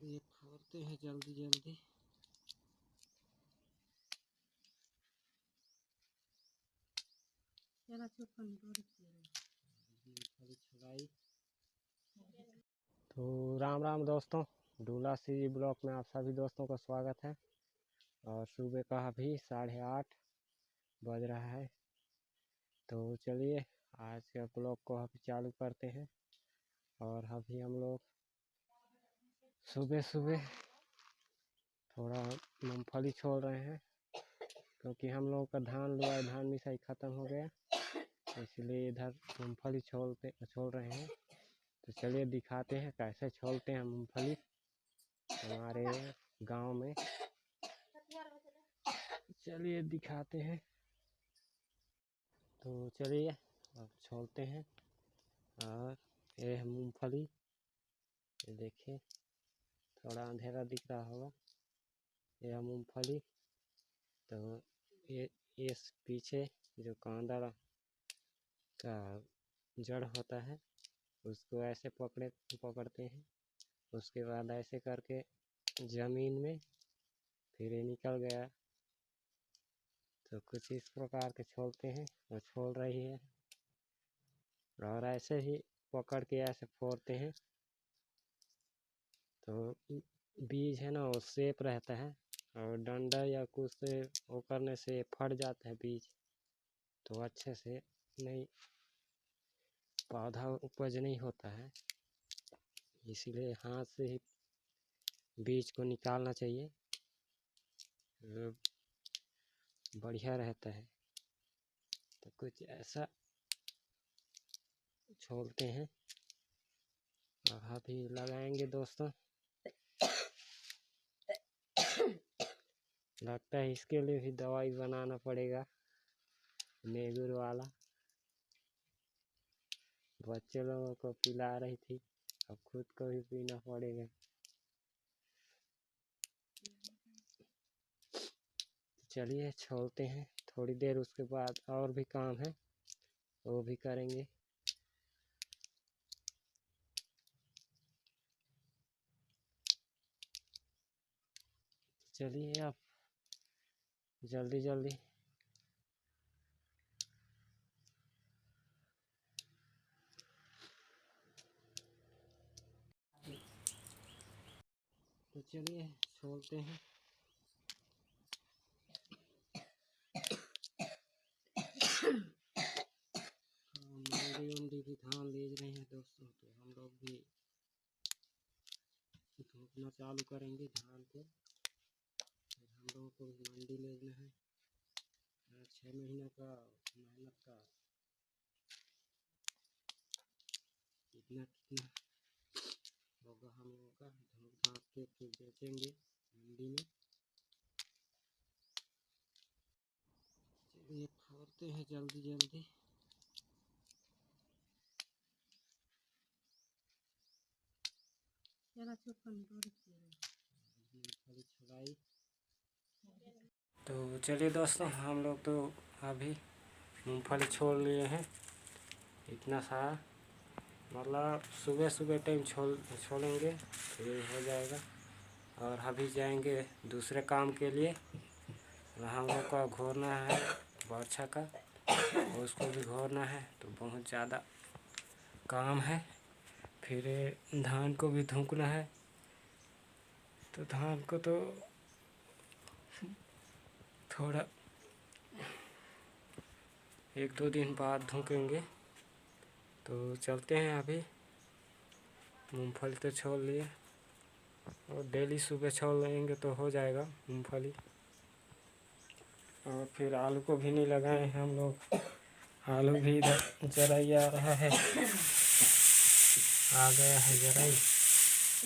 ये फोड़ते हैं जल्दी जल्दी। तो राम राम दोस्तों, डूला सी ब्लॉक में आप सभी दोस्तों का स्वागत है। और सुबह का अभी 8:30 बज रहा है। तो चलिए आज के ब्लॉग को अभी चालू करते हैं। और अभी हम लोग सुबह सुबह थोड़ा मूंगफली छोड़ रहे हैं, क्योंकि हम लोगों का धान मिसाई ख़त्म हो गया, इसलिए इधर मूंगफली छोड़ रहे हैं। तो चलिए दिखाते हैं कैसे छोड़ते हैं मूंगफली हमारे गांव में। चलिए दिखाते हैं। तो चलिए अब छोड़ते हैं। और ये है मूंगफली, ये देखिए थोड़ा अंधेरा दिख रहा होगा, ये है मूंगफली। तो ये इस पीछे जो कांदा का जड़ होता है उसको ऐसे पकड़ते हैं, उसके बाद ऐसे करके ज़मीन में फिर ये निकल गया। तो कुछ इस प्रकार के छोड़ते हैं और छोड़ रही है, और ऐसे ही पकड़ के ऐसे फोड़ते हैं। तो बीज है ना वो सेफ रहता है, और डंडा या कुछ से वो करने से फट जाता है बीज, तो अच्छे से नहीं पौधा उपज नहीं होता है। इसीलिए हाथ से ही बीज को निकालना चाहिए, बढ़िया रहता है। तो कुछ ऐसा छोड़ते हैं और अभी लगाएंगे दोस्तों। लगता है इसके लिए भी दवाई बनाना पड़ेगा, नेगुर वाला। बच्चे लोगों को पिला रही थी, अब खुद को भी पीना पड़ेगा। चलिए छोड़ते हैं थोड़ी देर, उसके बाद और भी काम है वो भी करेंगे। चलिए अब जल्दी जल्दी तो चलिए छोड़ते हैं। मंडी भी धान ले रहे हैं दोस्तों, तो हम लोग भी धोपना चालू करेंगे धान को। फिर हम लोगों को मंडी ले जाना है। 6 महीने का मेहनत का कितना होगा हम लोगों का, धूप धाप के फिर बेचेंगे मंडी में। चलिए फोड़ते हैं जल्दी जल्दी। तो चलिए दोस्तों, हम लोग तो अभी मूंगफली छोड़ लिए हैं इतना सारा, मतलब सुबह सुबह टाइम छोड़ेंगे फिर हो जाएगा। और अभी जाएंगे दूसरे काम के लिए। हम लोग का घोरना है बरछा का, उसको भी घोरना है, तो बहुत ज़्यादा काम है। फिर धान को भी धुंकना है, तो धान को तो थोड़ा 1-2 दिन बाद धुकेंगे। तो चलते हैं अभी। मूंगफली तो छोड़ लिए, और डेली सुबह छोड़ लेंगे तो हो जाएगा मूंगफली। और फिर आलू को भी नहीं लगाए हैं हम लोग, आलू भी इधर जराई आ रहा है, आ गया है जराई,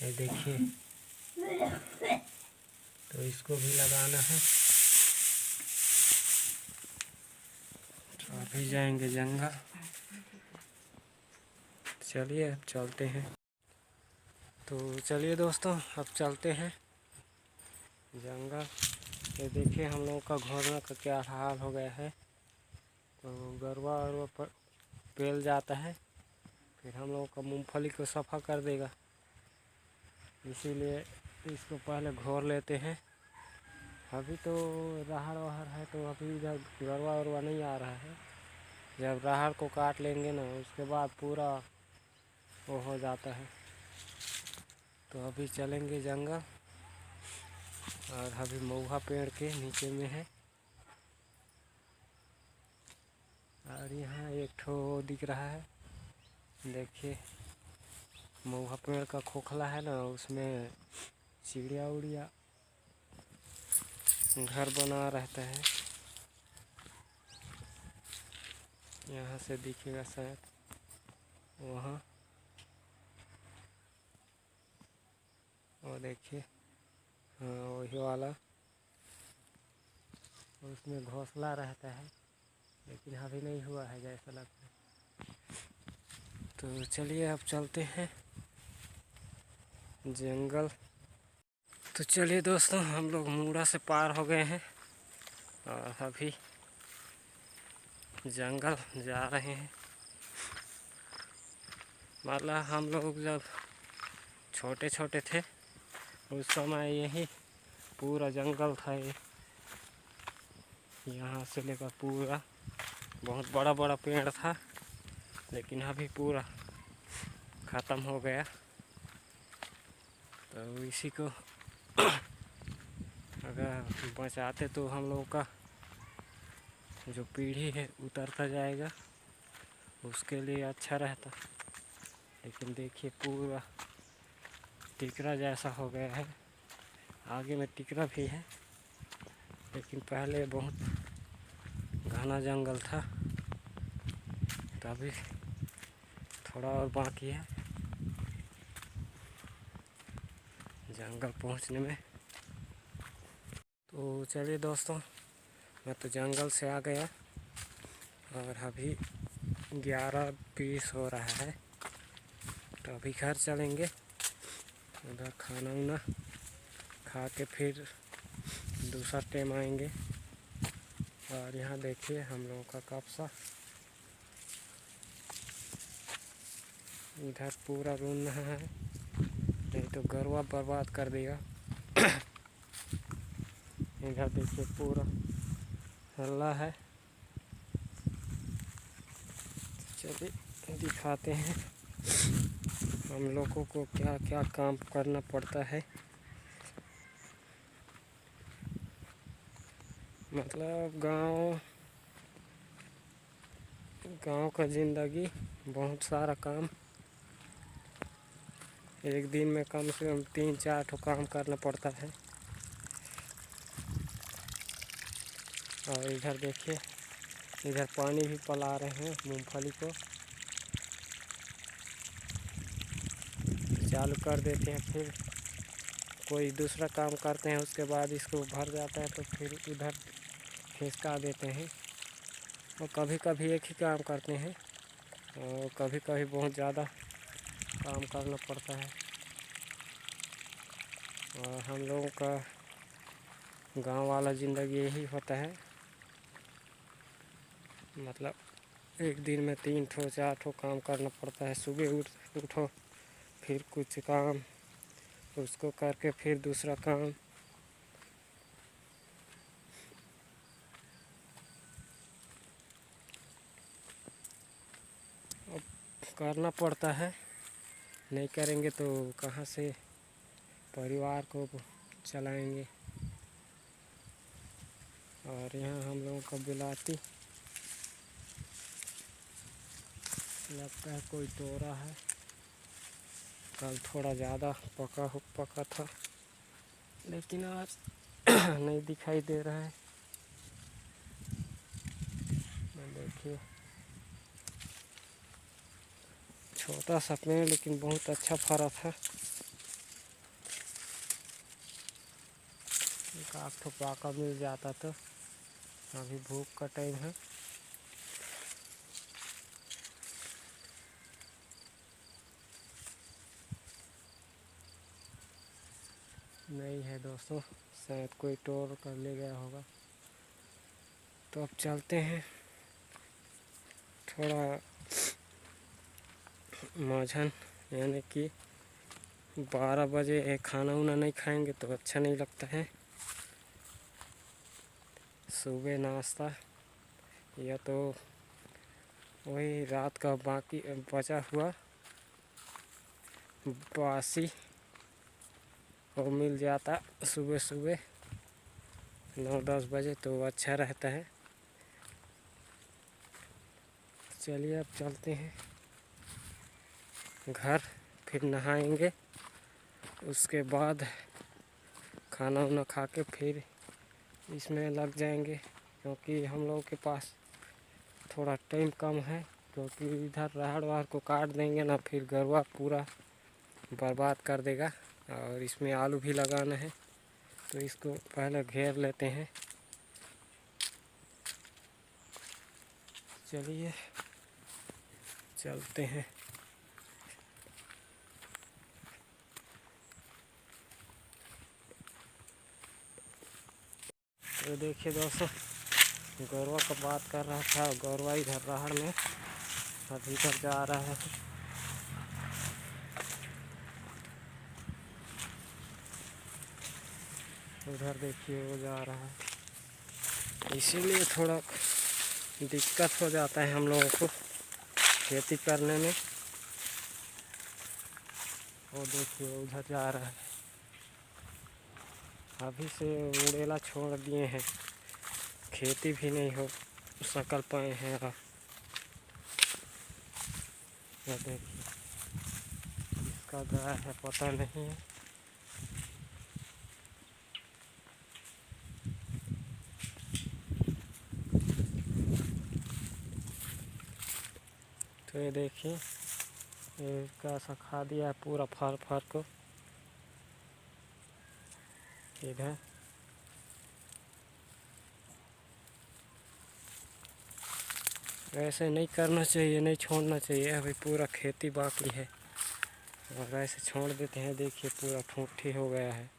ये देखिए। तो इसको भी लगाना है। तो अभी जाएंगे जंगल। चलिए अब चलते हैं। तो चलिए दोस्तों अब चलते हैं जंगल। ये देखिए हम लोगों का घोरना का क्या हाल हो गया है। तो गरवा वरवा पर पेल जाता है, फिर हम लोगों का मूंगफली को सफ़ा कर देगा। इसीलिए इसको पहले घोर लेते हैं। अभी तो राहड़ वाहड़ है तो अभी इधर गरवा वरवा नहीं आ रहा है। जब राहड़ को काट लेंगे ना उसके बाद पूरा वो हो जाता है। तो अभी चलेंगे जंगल, और अभी महुआ पेड़ के नीचे में है। और यहाँ एक ठो दिख रहा है, देखिए महुआ पेड़ का खोखला है ना, उसमें चिड़िया उड़िया घर बना रहता है। यहाँ से दिखेगा शायद वहाँ, और देखिए हाँ वही वाला, उसमें घोंसला रहता है, लेकिन अभी नहीं हुआ है जैसा लगता है। तो चलिए अब चलते हैं जंगल। तो चलिए दोस्तों, हम लोग मूड़ा से पार हो गए हैं और अभी जंगल जा रहे हैं। मतलब हम लोग जब छोटे छोटे थे उस समय यही पूरा जंगल था। ये यहाँ से लेकर पूरा बहुत बड़ा बड़ा पेड़ था, लेकिन अभी पूरा ख़त्म हो गया। तो इसी को अगर बचाते तो हम लोगों का जो पीढ़ी है उतरता जाएगा, उसके लिए अच्छा रहता। लेकिन देखिए पूरा टिकरा जैसा हो गया है। आगे में टिकरा भी है, लेकिन पहले बहुत घना जंगल था, तो अभी थोड़ा और बाकी है जंगल पहुंचने में। तो चलिए दोस्तों, मैं तो जंगल से आ गया और अभी 11:20 हो रहा है। तो अभी घर चलेंगे, उधर खाना वाना खा के फिर दूसरा टाइम आएंगे। और यहाँ देखिए हम लोगों का कब्जा, इधर पूरा रूम है, नहीं तो गरवा बर्बाद कर देगा। इधर देखिए पूरा हल्ला है। चलिए दिखाते हैं हम लोगों को क्या क्या काम करना पड़ता है। मतलब गांव का ज़िंदगी, बहुत सारा काम, एक दिन में कम से कम 3-4 ठो काम करना पड़ता है। और इधर देखिए, इधर पानी भी पिला रहे हैं मूंगफली को। चालू कर देते हैं, फिर कोई दूसरा काम करते हैं, उसके बाद इसको भर जाता है तो फिर इधर खिसका देते हैं। और कभी कभी एक ही काम करते हैं, और कभी कभी बहुत ज़्यादा काम करना पड़ता है। और हम लोगों का गांव वाला ज़िंदगी यही होता है। मतलब एक दिन में 3 ठो 4 ठो काम करना पड़ता है। सुबह उठो, फिर कुछ काम, उसको करके फिर दूसरा काम। अब करना पड़ता है, नहीं करेंगे तो कहाँ से परिवार को चलाएंगे। और यहाँ हम लोगों का बिलाती लगता है कोई तोड़ा है, कल थोड़ा ज़्यादा पका था, लेकिन आज नहीं दिखाई दे रहा है। देखिए छोटा सा पेड़, लेकिन बहुत अच्छा फरा था। एक आध ठो पाका मिल जाता तो। अभी भूख का टाइम है। नहीं है दोस्तों, शायद कोई टोर कर ले गया होगा। तो अब चलते हैं, थोड़ा माझन यानी कि 12 बजे खाना उना नहीं खाएंगे तो अच्छा नहीं लगता है। सुबह नाश्ता या तो वही रात का बाकी बचा हुआ बासी वो मिल जाता सुबह सुबह 9-10 बजे तो अच्छा रहता है। चलिए अब चलते हैं घर, फिर नहाएंगे, उसके बाद खाना वाना खा के फिर इसमें लग जाएंगे, क्योंकि हम लोगों के पास थोड़ा टाइम कम है। क्योंकि इधर राहड़ वाहड़ को काट देंगे ना, फिर गरवा पूरा बर्बाद कर देगा। और इसमें आलू भी लगाना है तो इसको पहले घेर लेते हैं। चलिए चलते हैं। तो देखिए दोस्तों, गौरवा का बात कर रहा था, गौरवा इधर राहड़ में अभी इधर जा रहा है। उधर देखिए वो जा रहा है, इसीलिए थोड़ा दिक्कत हो जाता है हम लोगों को खेती करने में। वो देखिए उधर जा रहा है, अभी से उड़ेला छोड़ दिए हैं, खेती भी नहीं हो सकल पाए हैं। यह देखिए इसका गाय है पता नहीं है। तो ये देखिए इसका सा खा दिया है पूरा फर फर को इधर। ऐसे नहीं करना चाहिए, नहीं छोड़ना चाहिए, अभी पूरा खेती बाकी है और ऐसे छोड़ देते हैं। देखिए पूरा ठूठी हो गया है।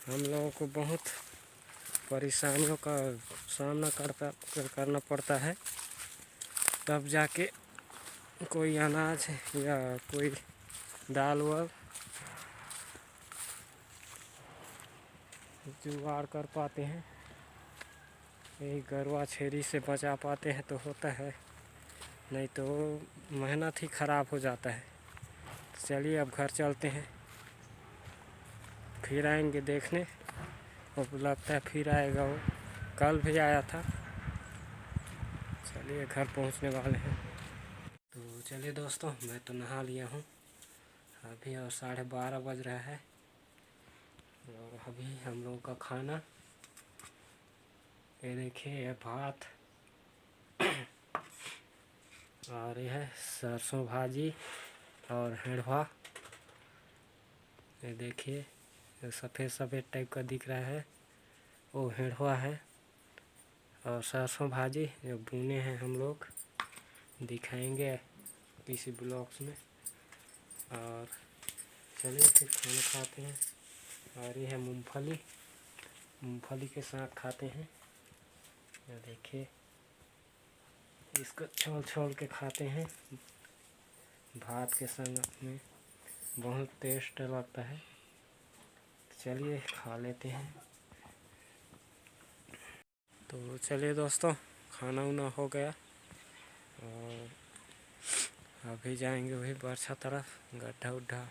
हम लोगों को बहुत परेशानियों का सामना करना पड़ता है, तब जाके कोई अनाज या कोई दाल वाल जुगाड़ कर पाते हैं। यही गरवा छेरी से बचा पाते हैं तो होता है, नहीं तो मेहनत ही ख़राब हो जाता है। चलिए अब घर चलते हैं, फिर आएंगे देखने। और लगता है फिर आएगा, वो कल भी आया था। चलिए घर पहुंचने वाले हैं। तो चलिए दोस्तों, मैं तो नहा लिया हूँ अभी और 12:30 बज रहा है। और अभी हम लोगों का खाना ये देखिए, यह भात और यह सरसों भाजी और हेड़वा। ये देखिए सफ़ेद सफ़ेद टाइप का दिख रहा है, वो हेड़वा है। और सरसों भाजी जो भुने हैं हम लोग दिखाएंगे किसी ब्लॉग्स में। और चलिए फिर खाना खाते हैं। और ये है मूंगफली, मूंगफली के साथ खाते हैं। ये देखिए इसको छोल छोल के खाते हैं भात के संग में, बहुत टेस्ट लगता है। चलिए खा लेते हैं। तो चलिए दोस्तों, खाना उना हो गया और अभी जाएंगे वही बरछा तरफ। गड्ढा उड्ढा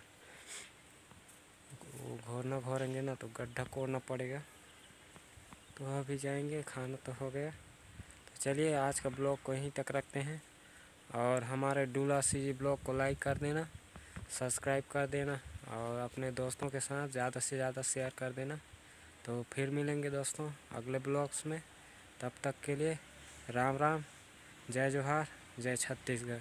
वो घोरना घोरेंगे ना तो गड्ढा कोड़ना पड़ेगा, तो अभी जाएंगे। खाना तो हो गया, तो चलिए आज का ब्लॉग को यहीं तक रखते हैं। और हमारे डूला सीजी ब्लॉग को लाइक कर देना, सब्सक्राइब कर देना और अपने दोस्तों के साथ ज़्यादा से ज़्यादा शेयर कर देना। तो फिर मिलेंगे दोस्तों अगले ब्लॉग्स में, तब तक के लिए राम राम, जय जोहार, जय छत्तीसगढ़।